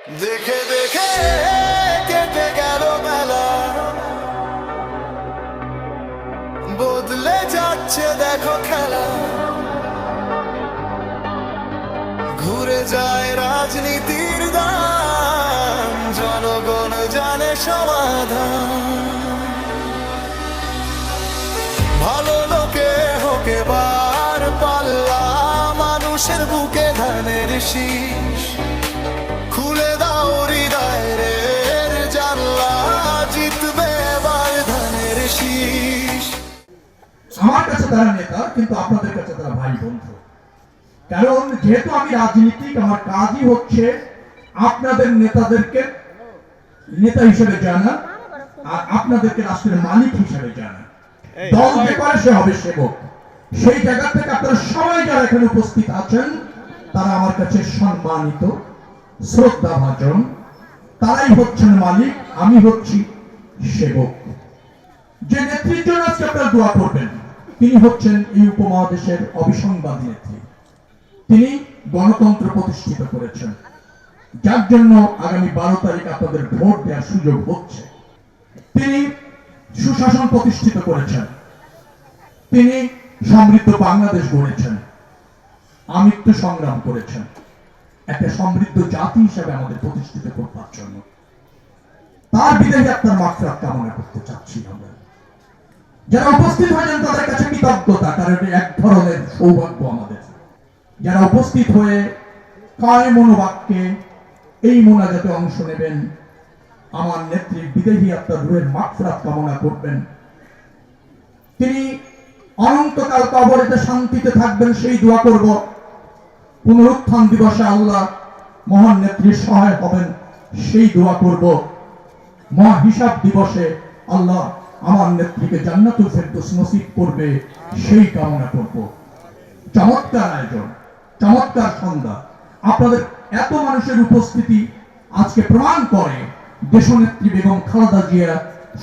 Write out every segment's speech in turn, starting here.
দেখে দেখে কেটে গেল বেলা, বদলে যাচ্ছে দেখো খেলা, ঘুরে যায় রাজনীতির দান, জনগণ জানে সমাধান। ভালো লোকে হোকে বার পাল্লা, মানুষের বুকে ধানের শীষ, খুলে দাও হৃদয়ের জানলা, জিতবে এবার ধানের শীষ। আমার কাছে তারা নেতা, কিন্তু আপনাদের কাছে তারা ভাই বন্ধু। কারণ যেহেতু আমি রাজনীতিক, আমার কাজই হচ্ছে আপনাদের নেতাদেরকে নেতা হিসেবে জানা আর আপনাদেরকে রাষ্ট্রের মালিক হিসেবে জানা। দল যে করে সে হবে সেবক। সেই জায়গা থেকে আপনারা সবাই যারা এখানে উপস্থিত আছেন তারা আমার কাছে সম্মানিত, শ্রদ্ধাভাজন। তারাই হচ্ছেন মালিক, আমি হচ্ছি সেবক। যে নেত্রীর জন্য আজকে আপনারা দোয়া করবেন তিনি হচ্ছেন এই উপমহাদেশের অবিসংবাদী নেত্রী। তিনি গণতন্ত্র প্রতিষ্ঠিত করেছেন, যার জন্য আগামী 12 তারিখ আপনাদের ভোট দেওয়ার সুযোগ হচ্ছে। তিনি সুশাসন প্রতিষ্ঠিত করেছেন, তিনি সমৃদ্ধ বাংলাদেশ গড়েছেন, আমৃত্যু সংগ্রাম করেছেন একটা সমৃদ্ধ জাতি হিসেবে আমাদের প্রতিষ্ঠিত করবার জন্য। তার বিদায়ী আপনার মাগফিরাত কামনা করতে চাচ্ছি আমরা। যারা উপস্থিত হয়েছেন তাদের কাছে কৃতজ্ঞতা, কারণ এটি এক ধরনের সৌভাগ্য আমাদের। যারা উপস্থিত হয়ে কায় মনোবাক্যে এই মোনাজাতে অংশ নেবেন, আমার নেত্রীর বিদেহী আত্মার রুহের মাগফিরাত কামনা করবেন, তিনি অনন্তকাল কবরেতে শান্তিতে থাকবেন সেই দোয়া করব। পুনরুত্থান দিবসে আল্লাহ মহান নেত্রীর সহায় হবেন সেই দোয়া করব। মহা হিসাব দিবসে আল্লাহ আমার নেত্রীকে জান্নাতুল ফেরদৌস নসিব করবে সেই কামনা করব। চমৎকার আয়োজন, চমৎকার সন্ধ্যা। আপনাদের এত মানুষের উপস্থিতি আজকে প্রমাণ করে দেশনেত্রী বেগম খালেদা জিয়া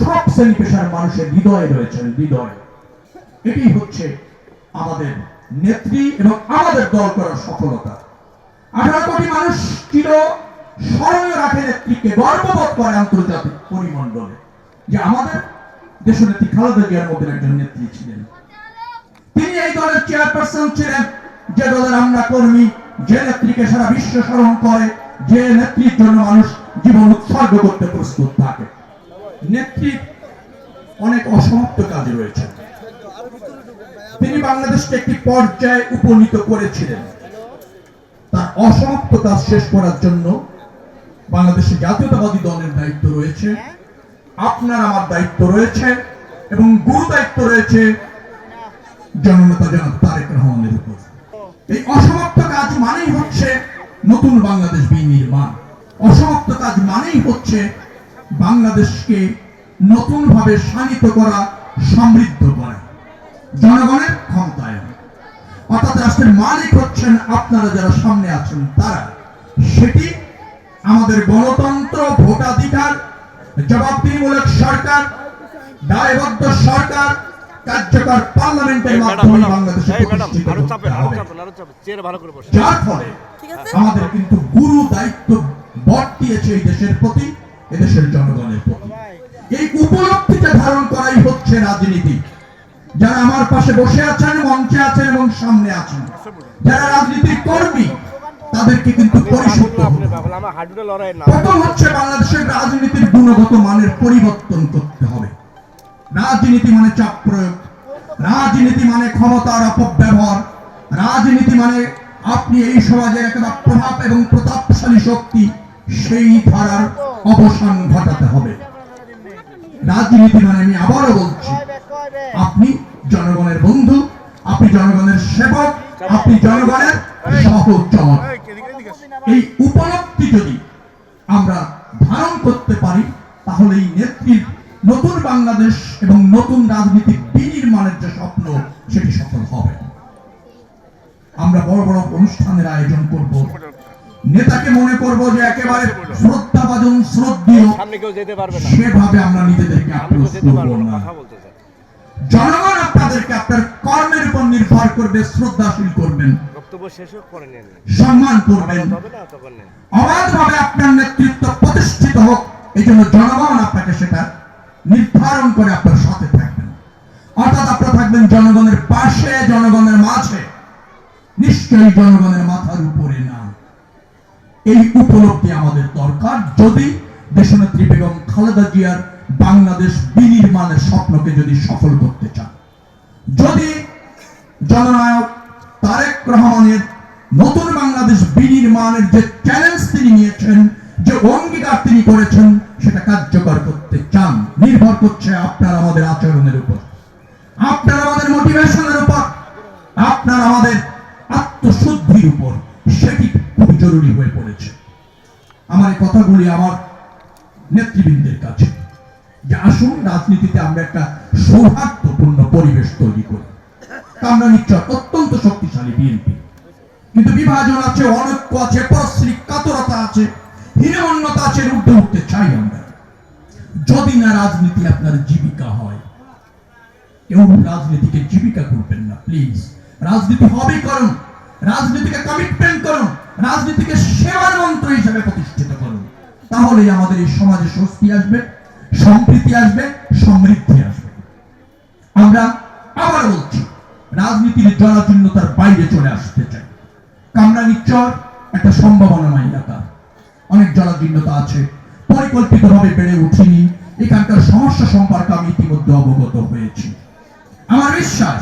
সব শ্রেণী পেশার মানুষের হৃদয়ে রয়েছেন, হৃদয়ে। এটি হচ্ছে আমাদের নেত্রী এবং আমাদের দল করার সফলতা। 18 কোটি মানুষ চির স্মরণীয় রাখে নেত্রীকে, গর্ববোধ করে আন্তর্জাতিক পরিমণ্ডলে যে আমাদের দেশনেত্রী খালেদা জিয়ার মধ্যে একজন নেত্রী ছিলেন। তিনি এই দলের চেয়ারপারসন ছিলেন, যে দলের আমরা কর্মী, যে নেত্রীকে সারা বিশ্ব স্মরণ করে, যে নেত্রীর জন্য মানুষ জীবন উৎসর্গ করতে প্রস্তুত থাকে। নেত্রীর অনেক অসমাপ্ত কাজ রয়েছে। তিনি বাংলাদেশকে একটি পর্যায়ে উপনীত করেছিলেন। তার অসমাপ্ত কাজ শেষ করার জন্য বাংলাদেশের জাতীয়তাবাদী দলের দায়িত্ব রয়েছে, আপনার আমার দায়িত্ব রয়েছে, এবং গুরু দায়িত্ব রয়েছে জননেতা জনাব তারেক রহমানের উপর। এই অসমাপ্ত কাজ মানেই হচ্ছে নতুন বাংলাদেশ বিনির্মাণ। অসমাপ্ত কাজ মানেই হচ্ছে বাংলাদেশকে নতুন ভাবে শানিত করা, সমৃদ্ধ করা, জনগণের ক্ষমতায়ন। অর্থাৎ রাষ্ট্রের মালিক হচ্ছেন আপনারা যারা সামনে আছেন তারা। সেটি আমাদের গণতন্ত্র, ভোটাধিকার, জবাবদিহিমূলক সরকার, দায়বদ্ধ সরকার, কার্যকর পার্লামেন্টের মাধ্যমে বাংলাদেশে প্রতিষ্ঠিত করতে হবে। যার ফলে আমাদের কিন্তু গুরু দায়িত্ব বর্তিয়েছে এই দেশের প্রতি, এদেশের জনগণের প্রতি। এই উপলব্ধিটা ধারণ করাই হচ্ছে রাজনীতি। যারা আমার পাশে বসে আছেন, মঞ্চে আছেন এবং সামনে আছেন, যারা রাজনীতির কর্মী, তাদেরকে কিন্তু প্রথম হচ্ছে বাংলাদেশের রাজনীতির গুণগত মানের পরিবর্তন করতে হবে। রাজনীতি মানে চাপ প্রয়োগ, রাজনীতি মানে ক্ষমতার অপব্যবহার, রাজনীতি মানে আপনি এই সমাজের একটা প্রভাব এবং প্রতাপশালী শক্তি, সেই ধারার অবসান ঘটাতে হবে। রাজনীতি মানে, আমি আবারও বলছি, আপনি জনগণের বন্ধু, আপনি জনগণের সেবক, আপনি জনগণের সহচর। এই উপলব্ধি যদি আমরা ধারণ করতে পারি তাহলে এই নেত্রীর নতুন বাংলাদেশ এবং নতুন রাজনীতিক বিনির্মাণের যে স্বপ্ন সেটি সফল হবে। আমরা বড় বড় অনুষ্ঠানের আয়োজন করব, নেতাকে মনে করব যে একেবারে শ্রদ্ধাভাজন, শ্রদ্ধেয়, সেভাবে আমরা নিজেদেরকে আপ্রোচ করব না। জনগণ আপনাদেরকে আপনার কর্মের উপর নির্ভর করবে, শ্রদ্ধাশীল করবেন, সম্মান করবেন, অবাধভাবে আপনার নেতৃত্ব এই জন্য জনগণ আপনাকে সেটা নির্ধারণ করে আপনার সাথে থাকবেন, অর্থাৎ আপনারা থাকবেন জনগণের পাশে, জনগণের মাঝে, নিশ্চয়ই জনগণের মাথার উপরে না। এই উপলব্ধি আমাদের দরকার যদি দেশনেত্রী বেগম খালেদা জিয়ার বাংলাদেশ বিনির্মাণের স্বপ্নকে যদি সফল করতে চান, যদি জননায়ক তারেক রহমানের নতুন বাংলাদেশ বিনির্মাণের যে চ্যালেঞ্জ তিনি নিয়েছেন, যে অঙ্গীকার তিনি করেছেন, সেটা কার্যকর করতে চান, নির্ভর করছে আপনার আমাদের আচরণের উপর, আপনার আমাদের মোটিভেশনের উপর, আপনার আমাদের আত্মশুদ্ধির উপর। সেটি খুব জরুরি হয়ে পড়েছে। আমার এই কথাগুলি আমার নেতৃবৃন্দের কাছে, যে আসুন রাজনীতিতে আমরা একটা সৌহার্দ্যপূর্ণ পরিবেশ তৈরি করি। আমরা নিশ্চয় অত্যন্ত শক্তিশালী বিএনপি, কিন্তু বিভাজন আছে, অনৈক্য আছে, পরশ্রীকাতরতা আছে, হীনমন্যতা আছে, উঠতে উঠতে চাই আমরা। যদি না রাজনীতি আপনার জীবিকা হয়, কেউ রাজনীতিকে জীবিকা করবেন না প্লিজ। রাজনীতি হবেই করুন, রাজনীতিকে কমিটমেন্ট করুন, রাজনীতিকে সেবার মন্ত্র হিসেবে প্রতিষ্ঠিত করুন। তাহলেই আমাদের এই সমাজে স্বস্তি আসবে, সম্প্রীতি আসবে, সমৃদ্ধি আসবে। আমরা আবার বলছি, রাজনীতির জরাজীর্ণতার বাইরে চলে আসতে চাই। কামরাঙ্গীরচর একটা সম্ভাবনাময় এলাকা, অনেক জরাজীর্ণতা আছে, পরিকল্পিতভাবে বেড়ে উঠিনি। এখানকার সমস্যা সম্পর্কে আমি ইতিমধ্যে অবগত হয়েছি। আমার বিশ্বাস,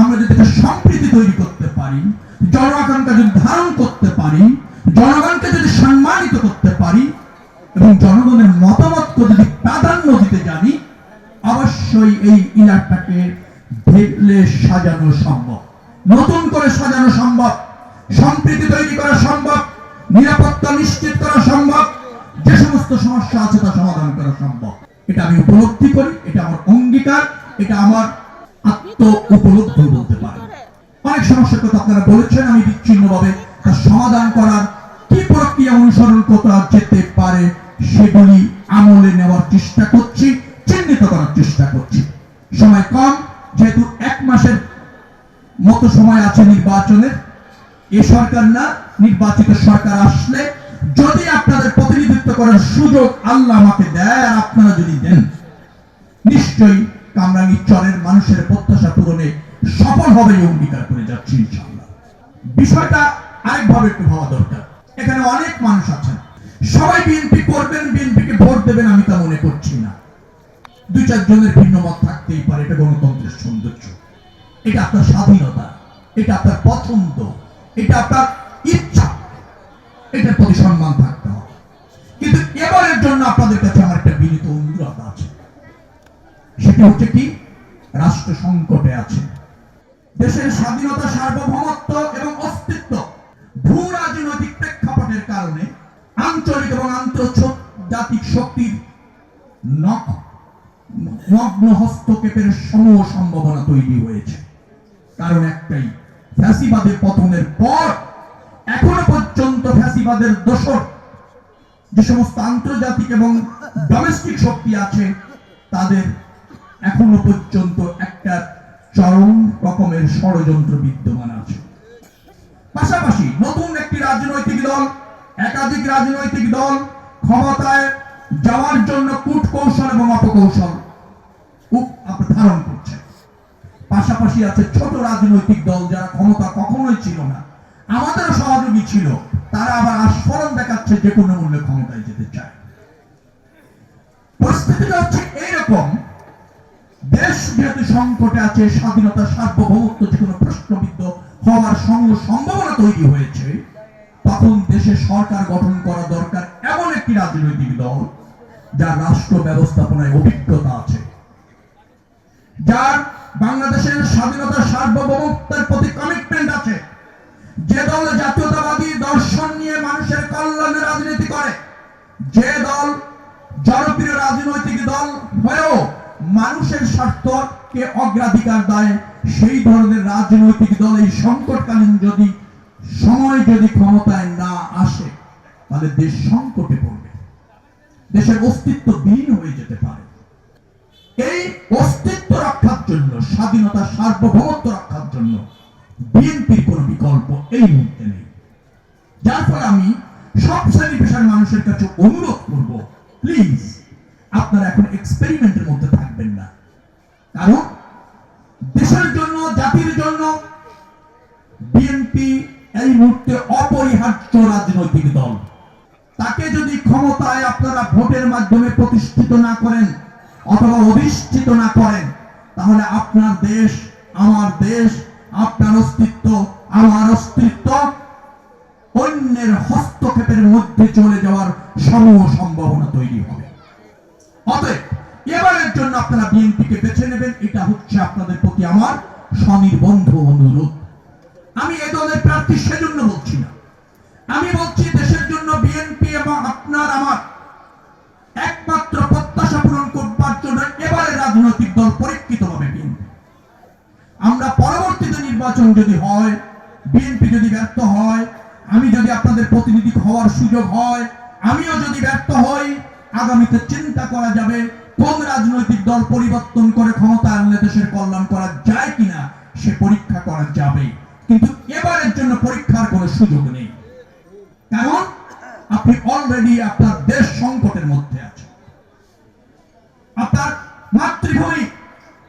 আমরা যদি একটা সম্প্রীতি তৈরি করতে পারি, জন আকাঙ্ক্ষা যদি ধারণ করতে পারি, জনগণকে যদি সম্মানিত করতে পারি এবং জনগণের মতামতকে যদি প্রাধান্য দিতে জানি, অবশ্যই এই এলাকাটাকে ঢেলে সাজানো সম্ভব, নতুন করে সাজানো সম্ভব, সম্প্রীতি তৈরি করা সম্ভব, নিরাপত্তা নিশ্চিত করা সম্ভব, যে সমস্ত সমস্যা আছে তা সমাধান করা সম্ভব। এটা আমি উপলব্ধি করি, এটা আমার অঙ্গীকার, এটা আমার আত্ম উপলব্ধি বলতে পারি। অনেক সমস্যার কথা আপনারা বলেছেন, আমি বিচ্ছিন্নভাবে তার সমাধান করার কি প্রক্রিয়া অনুসরণ করা যেতে পারে সেগুলি আমলে নেওয়ার চেষ্টা করছি, চিহ্নিত করার চেষ্টা করছি। সময় কম, যেহেতু 1 মাসের মতো সময় আছে নির্বাচনের। এই সরকার না, নির্বাচিত সরকার আসলে যদি আপনাদের প্রতিনিধিত্ব করার সুযোগ আল্লাহ আমাকে দেয় আর আপনারা যদি দেন, নিশ্চয়ই কামরাঙ্গীরচরের মানুষের প্রত্যাশা পূরণে সফল হবে অঙ্গীকার করে যাচ্ছি ইনশাআল্লাহ। বিষয়টা আরেকভাবে একটু ভাবা দরকার। এখানে অনেক মানুষ আছেন, সবাই বিএনপি করবেন, বিএনপিকে ভোট দেবেন, আমি তা মনে করছি না। 2-4 জনের ভিন্ন মত থাকতেই পারে, এটা গণতন্ত্রের সৌন্দর্য, এটা আপনার স্বাধীনতা, এটা আপনার পছন্দ, এটা আপনার ইচ্ছা, এটার প্রতি সম্মান থাকতে হবে। কিন্তু এবারের জন্য আপনাদের কাছে আমার একটা বিনীত অনুরোধ আছে, সেটা হচ্ছে কি, রাষ্ট্র সংকটে আছে। দেশের স্বাধীনতা, সার্বভৌমত্ব এবং অস্তিত্ব ভূ রাজনৈতিক প্রেক্ষাপটের কারণে আঞ্চলিক এবং আন্তর্জাতিক শক্তির নগ্ন হস্তক্ষেপের সমূহ সম্ভাবনা তৈরি হয়েছে। কারণ একটাই, ফ্যাসিবাদের পতনের পর এখনো পর্যন্ত ফ্যাসিবাদের দোসর যে সমস্ত আন্তর্জাতিক এবং ডোমেস্টিক শক্তি আছে, তাদের এখনো পর্যন্ত একটা চরম রকমের ষড়যন্ত্র বিদ্যমান আছে। পাশাপাশি নতুন একটি রাজনৈতিক দল, একাধিক রাজনৈতিক দল ক্ষমতায় যাওয়ার জন্য কূটকৌশল এবং অপকৌশল ধারণ করছে। পাশাপাশি আছে ছোট রাজনৈতিক দল, যারা ক্ষমতা কখনোই ছিল না, আমাদের সহযোগী ছিল, তারা আবার আস্ফলন দেখাচ্ছে, যে কোনো মূল্যে ক্ষমতায় যেতে চায়। পরিস্থিতিটা হচ্ছে এইরকম, দেশ যেহেতু সংকটে আছে, স্বাধীনতা, সার্বভৌমত্ব যে কোনো প্রশ্নবিদ্ধ হওয়ার সম্ভাবনা তৈরি হয়েছে, তখন দেশে সরকার গঠন করা দরকার এমন একটি রাজনৈতিক দল যার রাষ্ট্র ব্যবস্থাপনায় অভিজ্ঞতা আছে, যার বাংলাদেশের স্বাধীনতা, সার্বভৌমত্বের প্রতি কমিটমেন্ট আছে, যে দল জাতীয়তাবাদী দর্শন নিয়ে মানুষের কল্যাণে রাজনীতি করে, যে দল জনপ্রিয় রাজনৈতিক দল হয়েও মানুষের স্বার্থকে অগ্রাধিকার দেয়, সেই ধরনের রাজনৈতিক দল এই সংকটকালীন সময় যদি ক্ষমতায় না আসে, তাহলে দেশ সংকটে পড়বে, দেশের অস্তিত্ব বিলীন হয়ে যেতে পারে। এই অস্তিত্ব রক্ষার জন্য, স্বাধীনতা, সার্বভৌমত্ব রক্ষার জন্য বিএনপির কোন বিকল্প এই মুহূর্তে নেই। যার ফলে আমি সব শ্রেণী পেশার মানুষের কাছে অনুরোধ করব, প্লিজ আপনারা এখন এক্সপেরিমেন্টের মধ্যে থাকবেন না। কারণ দেশের জন্য, জাতির জন্য বিএনপি এই মুহূর্তে অপরিহার্য রাজনৈতিক দল। তাকে যদি ক্ষমতায় আপনারা ভোটের মাধ্যমে প্রতিষ্ঠিত না করেন অথবা অধিষ্ঠিত না করেন, তাহলে আপনার দেশ, আমার দেশ, আপনার অস্তিত্ব, আমার অস্তিত্ব অন্যের হস্তক্ষেপের মধ্যে চলে যাওয়ার সমূহ সম্ভাবনা তৈরি হবে। অতএব এবারের জন্য আপনারা বিএনপিকে বেছে নেবেন, এটা হচ্ছে আপনাদের প্রতি আমার স্বনির্বন্ধ অনুরোধ। আমি এই দলের প্রার্থী সেজন্য বলছি না, আমি বলছি দেশের জন্য বিএনপি এবং আপনার আমার একমাত্র প্রত্যাশা পূরণ করবার জন্য এবারে রাজনৈতিক দল পরীক্ষিতভাবে বিএনপি। আমরা পরবর্তীতে নির্বাচন যদি হয়, বিএনপি যদি ব্যর্থ হয়, আমি যদি আপনাদের প্রতিনিধি হওয়ার সুযোগ হয়, আমিও যদি ব্যর্থ হই, আগামীতে চিন্তা করা যাবে কোন রাজনৈতিক দল পরিবর্তন করে ক্ষমতা আনলে দেশের কল্যাণ করা যায় কিনা, সে পরীক্ষা করা যাবে। কিন্তু এবারের জন্য পরীক্ষার কোনো সুযোগ নেই, কারণ আপনি অলরেডি আপনার দেশ সংকটের মধ্যে আছেন। আপনার মাতৃভূমি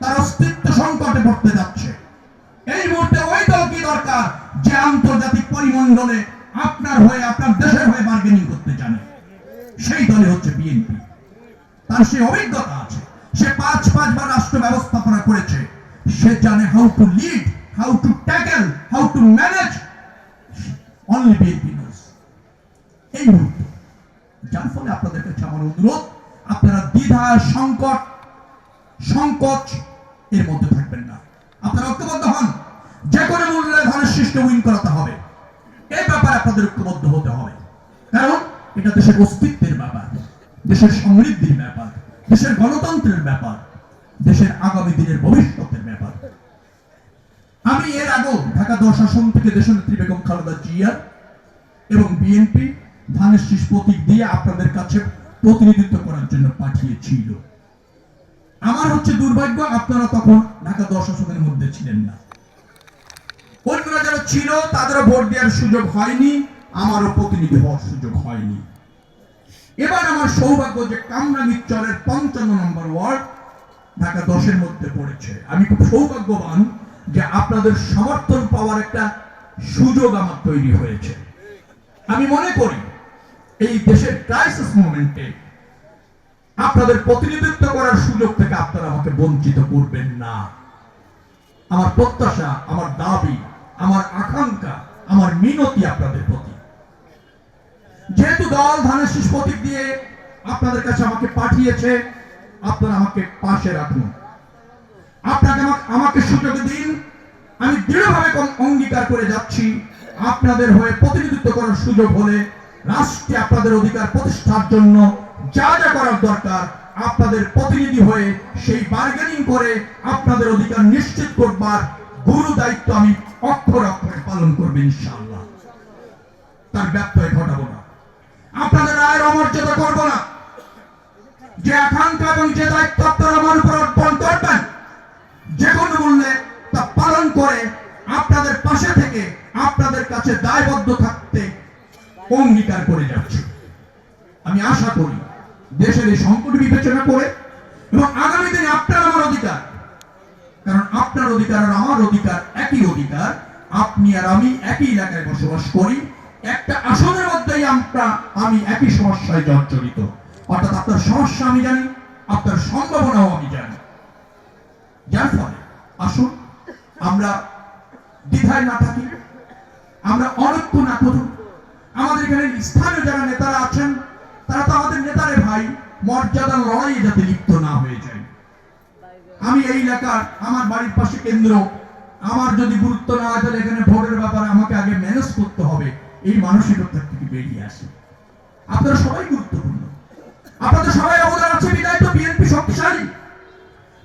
তার অস্তিত্ব সংকটে পড়তে যাচ্ছে। এই মুহূর্তে ওই দল কি দরকার যে আন্তর্জাতিক পরিমণ্ডলে আপনার হয়ে, আপনার দেশের হয়ে বার্গেনিং করতে জানে? সেই দলে হচ্ছে বিএনপি। তার সেই অভিজ্ঞতা আছে, সে পাঁচবার রাষ্ট্র ব্যবস্থাপনা করেছে, সে জানে how to lead, how to tackle, how to manage. Only BNP knows. এই মুহূর্তে যার ফলে আপনাদের কাছে আমার অনুরোধ, আপনারা দ্বিধা, সংকোচ এর মধ্যে থাকবেন না। আপনারা ঐক্যবদ্ধ হন, যে কোনো মূল্যে ধানের সৃষ্টি উইন করাতে হবে। এই ব্যাপারে আপনাদের ঐক্যবদ্ধ হতে হবে, কারণ এটা দেশের অস্তিত্বের ব্যাপার, দেশের সমৃদ্ধির ব্যাপার, দেশের গণতন্ত্রের ব্যাপার, দেশের আগামী দিনের ভবিষ্যতের ব্যাপার। আমি এর আগেও ঢাকা 10 আসন থেকে দেশনেত্রী বেগম খালেদা জিয়া এবং বিএনপি ধানের শীষ প্রতীক দিয়ে আপনাদের কাছে প্রতিনিধিত্ব করার জন্য পাঠিয়েছিল। আমার হচ্ছে দুর্ভাগ্য, আপনারা তখন ঢাকা 10 আসনের মধ্যে ছিলেন না। অন্যরা যারা ছিল তাদেরও ভোট দেওয়ার সুযোগ হয়নি, আমারও প্রতিনিধি হওয়ার সুযোগ হয়নি। এবার আমার সৌভাগ্য যে কামরাঙ্গীরচরের 55 নম্বর ওয়ার্ড ঢাকা 10-এর মধ্যে পড়েছে। আমি খুব সৌভাগ্যবান যে আপনাদের সমর্থন পাওয়ার একটা সুযোগ আমার তৈরি হয়েছে। আমি মনে করি এই দেশের ক্রাইসিস মোমেন্টে আপনাদের প্রতিনিধিত্ব করার সুযোগ থেকে আপনারা আমাকে বঞ্চিত করবেন না। আমার প্রত্যাশা, আমার দাবি, আমার আকাঙ্ক্ষা, আমার মিনতি আপনাদের প্রতি। যেহেতু দল ধানের শীষ প্রতীক দিয়ে আপনাদের কাছে আমাকে পাঠিয়েছে, আপনারা আমাকে পাশে রাখুন, আপনাকে আমাকে সুযোগ দিন। আমি দৃঢ়ভাবে অঙ্গীকার করে যাচ্ছি, আপনাদের হয়ে প্রতিনিধিত্ব করার সুযোগ হলে রাষ্ট্রে আপনাদের অধিকার প্রতিষ্ঠার জন্য যা যা করার দরকার, আপনাদের প্রতিনিধি হয়ে সেই বার্গেনিং করে আপনাদের অধিকার নিশ্চিত করবার গুরু দায়িত্ব আমি অক্ষরে অক্ষরে পালন করব ইনশাআল্লাহ। তার ব্যত্যয় ঘটাবো না, আপনাদের রায়ের অমর্যাদা করব না। যে আকাঙ্ক্ষা এবং যে দায়িত্ব আপনারা আমার উপর অর্পণ করবেন, যে কোনো মূল্যে তা পালন করে আপনাদের পাশে থেকে আপনাদের কাছে দায়বদ্ধ থাকতে অঙ্গীকার করে যাচ্ছি। আমি আশা করি দেশের এই সংকট বিবেচনা করে এবং আগামী দিনে আপনার আমার অধিকার, কারণ আপনার অধিকার আর আমার অধিকার একই অধিকার, আপনি আর আমি একই এলাকায় বসবাস করি, একটা আসনের মধ্যেই আমি একই সমস্যায় জর্জরিত। অর্থাৎ আপনার সমস্যা আমি জানি, আপনার সম্ভাবনাও আমি জানি। যার ফলে আসুন আমরা দ্বিধায় না থাকি, আমরা অনৈক্য না করুন। আমাদের এখানে স্থানীয় যারা নেতারা আছেন, তারা তো আমাদের নেতারে ভাই, মর্যাদার লড়াইয়ে যাতে লিপ্ত না হয়ে যায়। আমি এই এলাকার, আমার বাড়ির পাশে কেন্দ্র, আমার যদি গুরুত্ব না হয় তাহলে এখানে ভোটের ব্যাপারে আমাকে আগে ম্যানেজ করতে হবে, এই মানসিকতা থেকে বেরিয়ে আসে। আপনারা সবাই গুরুত্বপূর্ণ, আপনাদের সবাই অবদান আছে, বিদায় তো বিএনপি শক্তিশালী।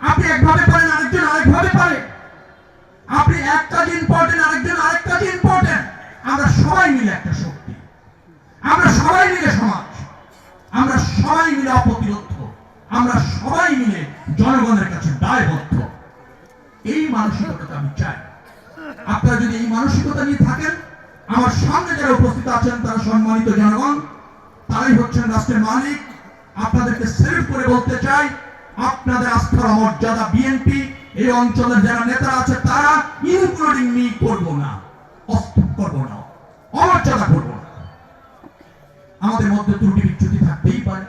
আপনি একভাবে পারেন, আরেকজন আরেকভাবে পারে। আপনি এক কাজ ইম্পর্টেন্ট, আরেকজন আরেক কাজ ইম্পর্টেন্ট। আমরা সবাই মিলে একটা শক্তি, আমরা সবাই মিলে সমাজ, আমরা সবাই মিলে অপ্রতিরোধ্য, আমরা সবাই মিলে জনগণের কাছে দায়বদ্ধ। এই মানসিকতাটা আমি চাই। আপনারা যদি এই মানসিকতা নিয়ে থাকেন, আমার সামনে যারা উপস্থিত আছেন তারা সম্মানিত জনগণ, তারাই হচ্ছেন রাষ্ট্রের মালিক, আপনাদেরকে সেলুট করে বলতে চাই, আপনাদের আস্থার অমর্যাদা বিএনপি এই অঞ্চলের যারা নেতা আছে তারা ইনক্লুডিং মি করব না, করব না, অমর্যাদা করব না। আমাদের মধ্যে ত্রুটি বিচ্যুতি থাকতেই পারে,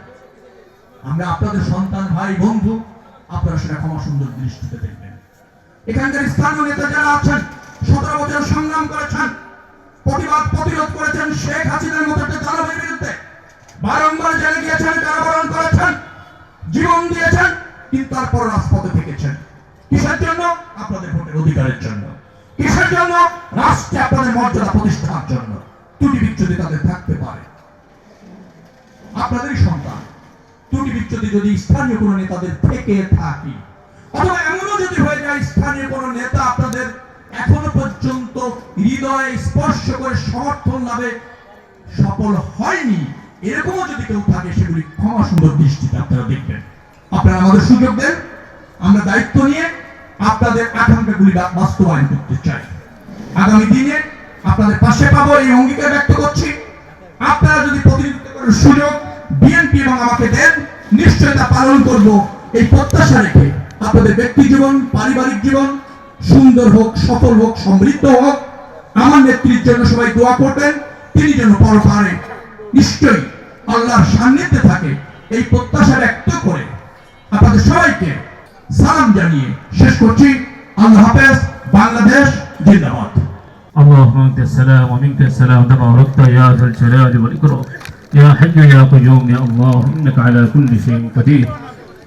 আমরা আপনাদের সন্তান, ভাই, বন্ধু, আপনারা সেটা ক্ষমা সুন্দর দৃষ্টিতে দেখবেন। এখানকার স্থানীয় নেতা যারা আছেন 17 বছর সংগ্রাম করেছেন, প্রতিবাদ প্রতিরোধ করেছেন শেখ হাসিনার মতো একটা দানবের বিরুদ্ধে, বারংবার জেলে গিয়েছেন, কারাবরণ করেছেন, জীবন দিয়েছেন, কিন্তু তারপর রাজপথে থেকেছেন। কিসের জন্য? আপনাদের ভোটের অধিকারের জন্য। কিসের জন্য? রাষ্ট্রে আপনাদের মর্যাদা প্রতিষ্ঠার জন্য। ত্রুটি বিচ্যুতি তাদের থাকতে পারে, আপনাদেরই সন্তান। ত্রুটি বিচ্যুতি যদি স্থানীয় কোনো নেতাদের থেকে থাকি, অথবা এমনও যদি হয়ে যায় স্থানীয় কোনো নেতা আপনাদের এখনো পর্যন্ত হৃদয়ে স্পর্শ করে সমর্থন লাভে সফল হয়নি, এরকমও যদি কেউ থাকে, সেগুলি ক্ষমা সুন্দর দৃষ্টিতে আপনারা দেখবেন। আপনারা আমাদের সুযোগ দেন, আমরা দায়িত্ব নিয়ে আপনাদের আকাঙ্ক্ষাগুলি বাস্তবায়ন করতে চাই। আগামী দিনে আপনাদের পাশে পাবো এই অঙ্গীকার ব্যক্ত করছি। আপনারা যদি প্রতিনিধিত্ব করার সুযোগ বিএনপি এবং আমাকে দেন, নিশ্চয় তা পালন করব এই প্রত্যাশা রেখে আপনাদের ব্যক্তি জীবন, পারিবারিক জীবন সুন্দর হোক, সফল হোক, সমৃদ্ধ হোক। আমার নেত্রীর জন্য সবাই দোয়া করবেন, তিনি যেন পরপারে নিশ্চয়ই আল্লাহর সান্নিধ্যে থাকে, এই প্রত্যাশা ব্যক্ত করে আপনাদের সবাইকে সালাম জানিয়ে শেষ করছি। আল্লাহ হাফেজ। বাংলাদেশ জিন্দাবাদ। اللهم انت السلام ومنك السلام تباركت يا ذا الجلال والاكرام يا حي يا قيوم يا الله انك على كل شيء قدير।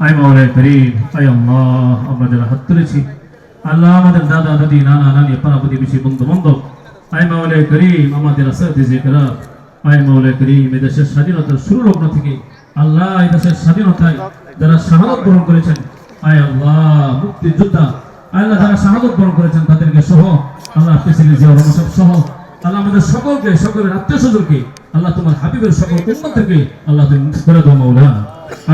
اي مولاي كريم اي الله আমাদের হাত তুলেছি, আল্লাহ আমাদের দাদা দাদি নানা নানি পাড়া প্রতিবেশী বন্ধু বান্ধব, আই মাওলাই করিম আমাদের আসাদিজে কেরাম, আই মাওলাই করিম এদেশের স্বাধীনতার শুরু লগ্ন থেকে আল্লাহ এই দেশের স্বাধীনতায় যারা শাহাদাত বরণ করেছেন, আয় আল্লাহ মুক্তিযোদ্ধা আল্লাহ যারা শাহাদাত বরণ করেছেন তাদেরকে সহ আল্লাহ প্রেসিডেন্ট জিয়া রহমান সাহেব সহ আল্লাহ আমাদের সকলকে, সকলের আত্মীয় স্বজনকে আল্লাহ তোমার হাবিবের সকল উম্মতকে আল্লাহ তুমি মুক্ত করে দাও মাওলা।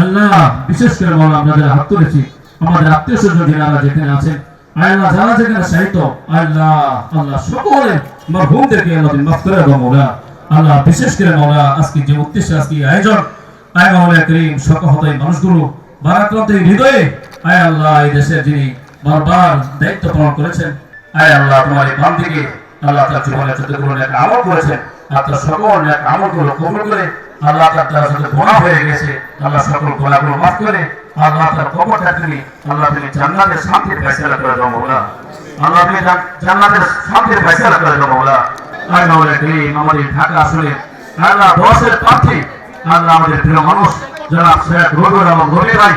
আল্লাহ বিশেষ করে মাওলা আমরা যারা হাত তুলেছি, আমাদের আত্মীয় স্বজন যারা যেখানে আছেন, আল্লাহ যারা যেখানে সাহিত্য, আল্লাহ আল্লাহ সকলের মরহুমদেরকে আল্লাহ তুমি মাফ করে দাও মাওলা। আল্লাহ বিশেষ করে মাওলা আজকে যে উদ্দেশ্যে আজকে আয়োজন, আয় মাওলা করিম সকল মানুষগুলো বারাক্রান্ত হৃদয়ে, আয় আল্লাহ এই দেশের যিনি বারবার দায়িত্ব পালন করেছেন, আয় আল্লাহ তোমার এই বান্দিকে আল্লাহ তার জীবনে যতগুলো নেক আমল করেছেন, আপনার সকল নেক আমলগুলো কবুল করে আল্লাহ তার দ্বারা যত গুনাহ হয়ে গেছে আল্লাহ সকল গুনাহগুলো মাফ করে আল্লাহ তার কবরটা তুমি আল্লাহ তুমি জান্নাতের শান্তির ফয়সালা করে দাও মাওলা। আল্লাহ তুমি জান্নাতের শান্তির ফয়সালা করে দাও মাওলা। আয় মাওলা করিম আমাদের ঢাকা আসলে আল্লাহ দশের প্রার্থী, আল্লাহ আমাদের প্রিয় মানুষ যারা শেখ রবিউল আলম রবি ভাই,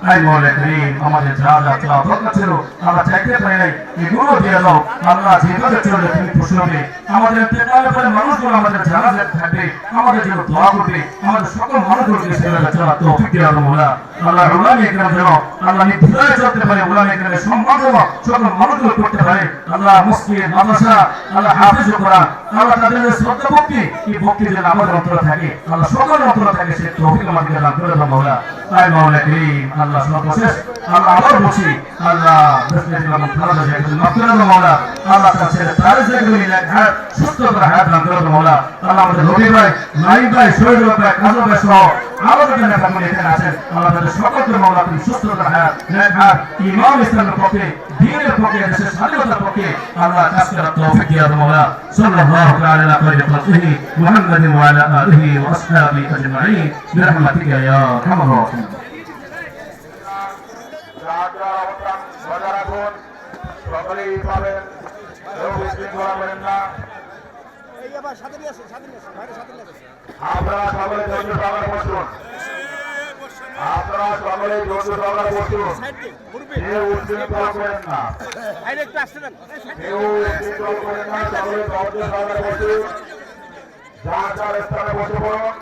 আই মাওলা করিম আমাদের যা যা চাওয়া দরকার ছিল আল্লাহ চাইতে পারি নাই, এগুলো দিয়ে দাও আল্লাহ। যেভাবে চললে তুমি খুশি হবে, আমাদের ইন্তেকালের পরে মানুষগুলো আমাদের জানাজা থাকবে, আমাদের জন্য দোয়া করবে, আমাদের সকল মানুষগুলোকে সেভাবে চলার তৌফিক দিয়ে দাও মাওলা। আল্লাহ উলামা ইকরাম যেন আল্লাহ নির্দ্বিধায় চলতে পারে, উলামা ইকরামের সম্মান যেন সকল মানুষগুলো করতে পারে। আল্লাহ মসজিদ মাদ্রাসা আল্লাহ হাফেজ কোরআন আল্লাহ তাদের শ্রদ্ধা ভক্তি, এই ভক্তি যেন আমাদের অন্তরে থাকে, আল্লাহ সকল অন্তরে থাকে, সে তৌফিক আমাদের দান করে দাও মাওলা। আয় মাওলা করিম আল্লাহ সর্বশেষ আল্লাহ আবার বলছি, আল্লাহ মাওলা আল্লাহ তার ছেলে তার সুস্থ করে হায়াত দান করে দাও মাওলা। আল্লাহ আমাদের রবি ভাই, নাইম ভাই, শহীদ ভাই, কাজল ভাই সহ আমাদের ফ্যামিলি এখানে আছেন, আল্লাহ তাদের সকলকে মাওলা তুমি সুস্থ করে হায়াত ইমাম ইসলামের পক্ষে, দ্বীনের পক্ষে, দেশের স্বাধীনতার পক্ষে আল্লাহ কাজ করার তৌফিক দিয়ে দাও মাওলা। সাল্লাল্লাহু তাআলা আলা খায়রি মুহাম্মাদিন ওয়া আলা আলিহি ওয়া আসহাবিহি আজমাইন বিরহমাতিকা ইয়া আরহামার রাহিমিন। সকলেই পাবেন, আপনারা সকলে ধৈর্য সহকারে বসুন, আপনারা সকলে ধৈর্য সহকারে বসুন, কেউ উচ্ছৃঙ্খল করেন না, কেউ উচ্ছৃঙ্খল করেন না, সকলে ধৈর্য সহকারে বসুন, যার যার স্থানে বসে পড়ুন।